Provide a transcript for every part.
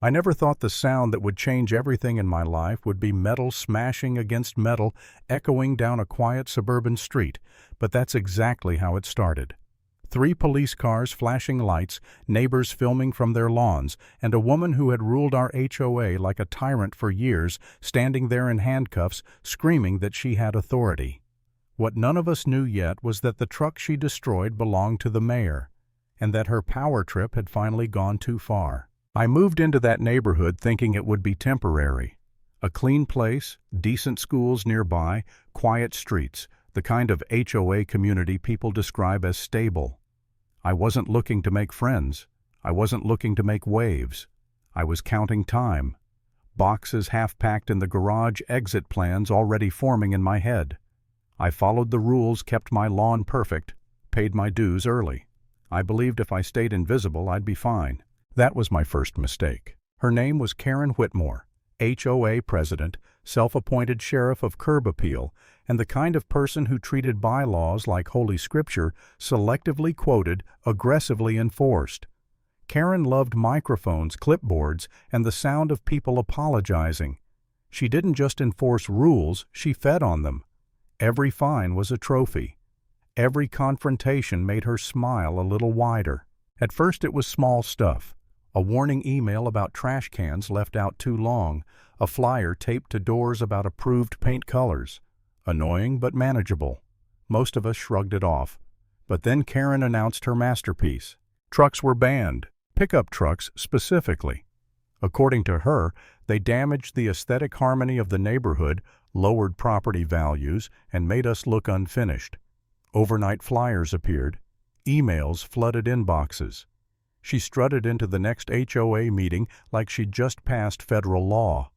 I never thought the sound that would change everything in my life would be metal smashing against metal, echoing down a quiet suburban street, but that's exactly how it started. 3 police cars flashing lights, neighbors filming from their lawns, and a woman who had ruled our HOA like a tyrant for years standing there in handcuffs, screaming that she had authority. What none of us knew yet was that the truck she destroyed belonged to the mayor, and that her power trip had finally gone too far. I moved into that neighborhood thinking it would be temporary. A clean place, decent schools nearby, quiet streets, the kind of HOA community people describe as stable. I wasn't looking to make friends. I wasn't looking to make waves. I was counting time. Boxes half-packed in the garage, exit plans already forming in my head. I followed the rules, kept my lawn perfect, paid my dues early. I believed if I stayed invisible, I'd be fine. That was my first mistake. Her name was Karen Whitmore, HOA president, self-appointed sheriff of curb appeal, and the kind of person who treated bylaws like Holy Scripture, selectively quoted, aggressively enforced. Karen loved microphones, clipboards, and the sound of people apologizing. She didn't just enforce rules, she fed on them. Every fine was a trophy. Every confrontation made her smile a little wider. At first it was small stuff. A warning email about trash cans left out too long, a flyer taped to doors about approved paint colors. Annoying but manageable. Most of us shrugged it off. But then Karen announced her masterpiece. Trucks were banned, pickup trucks specifically. According to her, they damaged the aesthetic harmony of the neighborhood, lowered property values, and made us look unfinished. Overnight flyers appeared. Emails flooded inboxes. She strutted into the next HOA meeting like she'd just passed federal law.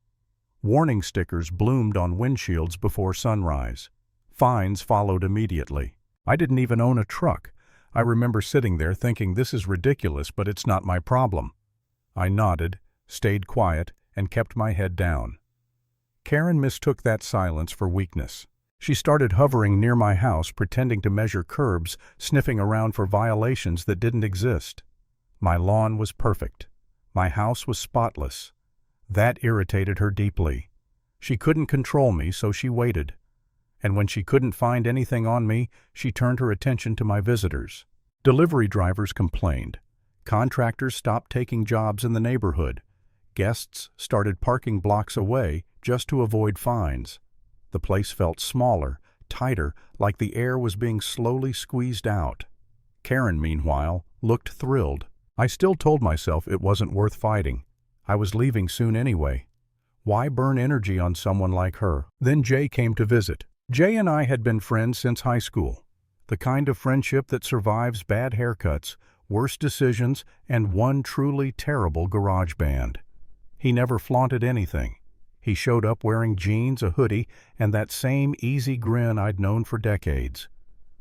Warning stickers bloomed on windshields before sunrise. Fines followed immediately. I didn't even own a truck. I remember sitting there thinking, this is ridiculous, but it's not my problem. I nodded, stayed quiet, and kept my head down. Karen mistook that silence for weakness. She started hovering near my house, pretending to measure curbs, sniffing around for violations that didn't exist. My lawn was perfect. My house was spotless. That irritated her deeply. She couldn't control me, so she waited. And when she couldn't find anything on me, she turned her attention to my visitors. Delivery drivers complained. Contractors stopped taking jobs in the neighborhood. Guests started parking blocks away just to avoid fines. The place felt smaller, tighter, like the air was being slowly squeezed out. Karen, meanwhile, looked thrilled. I still told myself it wasn't worth fighting. I was leaving soon anyway. Why burn energy on someone like her? Then Jay came to visit. Jay and I had been friends since high school. The kind of friendship that survives bad haircuts, worse decisions, and one truly terrible garage band. He never flaunted anything. He showed up wearing jeans, a hoodie, and that same easy grin I'd known for decades.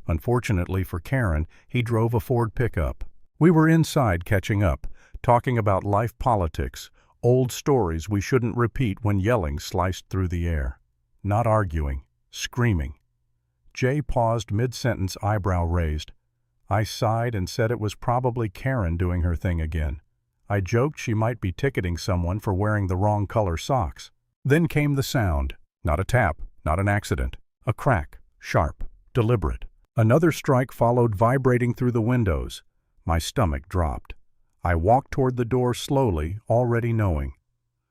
Unfortunately for Karen, he drove a Ford pickup. We were inside catching up, talking about life politics, old stories we shouldn't repeat when yelling sliced through the air. Not arguing, screaming. Jay paused mid-sentence, eyebrow raised. I sighed and said it was probably Karen doing her thing again. I joked she might be ticketing someone for wearing the wrong color socks. Then came the sound. Not a tap, not an accident. A crack, sharp, deliberate. Another strike followed, vibrating through the windows. My stomach dropped. I walked toward the door slowly, already knowing.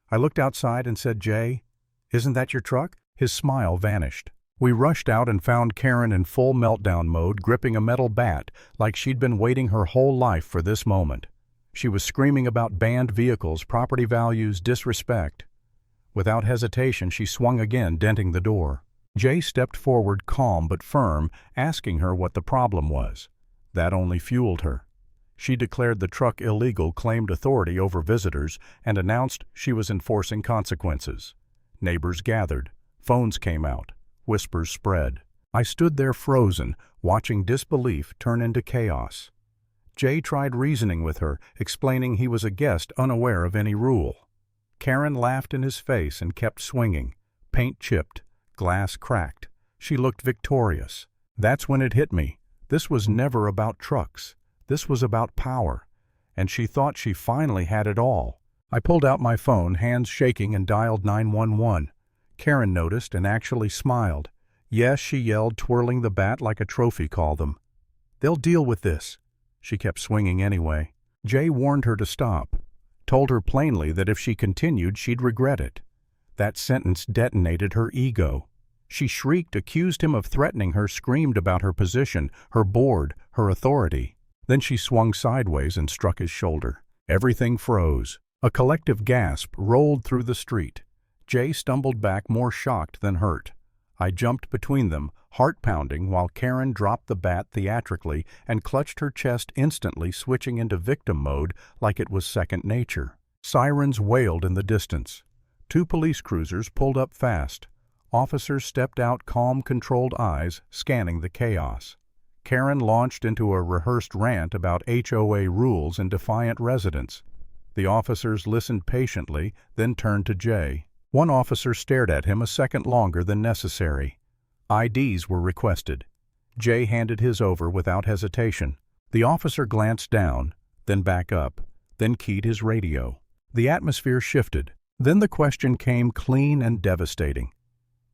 I looked outside and said, "Jay, isn't that your truck?" His smile vanished. We rushed out and found Karen in full meltdown mode, gripping a metal bat like she'd been waiting her whole life for this moment. She was screaming about banned vehicles, property values, disrespect. Without hesitation, she swung again, denting the door. Jay stepped forward, calm but firm, asking her what the problem was. That only fueled her. She declared the truck illegal, claimed authority over visitors, and announced she was enforcing consequences. Neighbors gathered. Phones came out. Whispers spread. I stood there frozen, watching disbelief turn into chaos. Jay tried reasoning with her, explaining he was a guest unaware of any rule. Karen laughed in his face and kept swinging. Paint chipped. Glass cracked. She looked victorious. That's when it hit me. This was never about trucks. This was about power. And she thought she finally had it all. I pulled out my phone, hands shaking, and dialed 911. Karen noticed and actually smiled. "Yes," she yelled, twirling the bat like a trophy, "call them. They'll deal with this." She kept swinging anyway. Jay warned her to stop, told her plainly that if she continued, she'd regret it. That sentence detonated her ego. She shrieked, accused him of threatening her, screamed about her position, her board, her authority. Then she swung sideways and struck his shoulder. Everything froze. A collective gasp rolled through the street. Jay stumbled back, more shocked than hurt. I jumped between them, heart pounding, while Karen dropped the bat theatrically and clutched her chest, instantly switching into victim mode like it was second nature. Sirens wailed in the distance. 2 police cruisers pulled up fast. Officers stepped out, calm, controlled eyes, scanning the chaos. Karen launched into a rehearsed rant about HOA rules and defiant residents. The officers listened patiently, then turned to Jay. One officer stared at him a second longer than necessary. IDs were requested. Jay handed his over without hesitation. The officer glanced down, then back up, then keyed his radio. The atmosphere shifted. Then the question came, clean and devastating.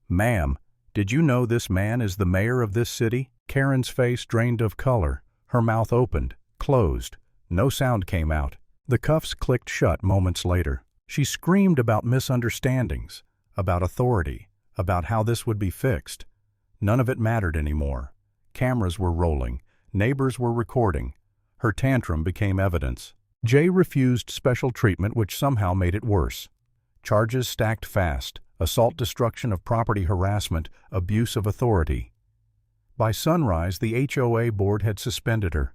"Ma'am, did you know this man is the mayor of this city?" Karen's face drained of color. Her mouth opened, closed. No sound came out. The cuffs clicked shut moments later. She screamed about misunderstandings, about authority, about how this would be fixed. None of it mattered anymore. Cameras were rolling. Neighbors were recording. Her tantrum became evidence. Jay refused special treatment, which somehow made it worse. Charges stacked fast: assault, destruction of property, harassment, abuse of authority. By sunrise, the HOA board had suspended her.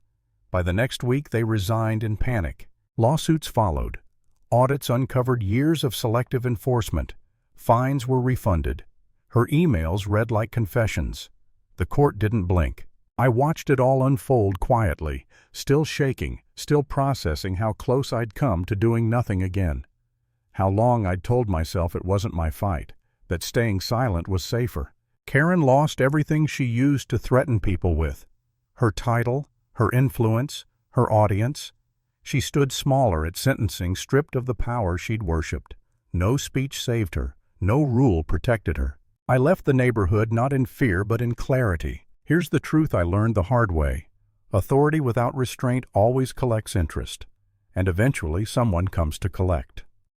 By the next week, they resigned in panic. Lawsuits followed. Audits uncovered years of selective enforcement. Fines were refunded. Her emails read like confessions. The court didn't blink. I watched it all unfold quietly, still shaking, still processing how close I'd come to doing nothing again. How long I'd told myself it wasn't my fight, that staying silent was safer. Karen lost everything she used to threaten people with. Her title, her influence, her audience. She stood smaller at sentencing, stripped of the power she'd worshipped. No speech saved her. No rule protected her. I left the neighborhood not in fear but in clarity. Here's the truth I learned the hard way. Authority without restraint always collects interest. And eventually someone comes to collect.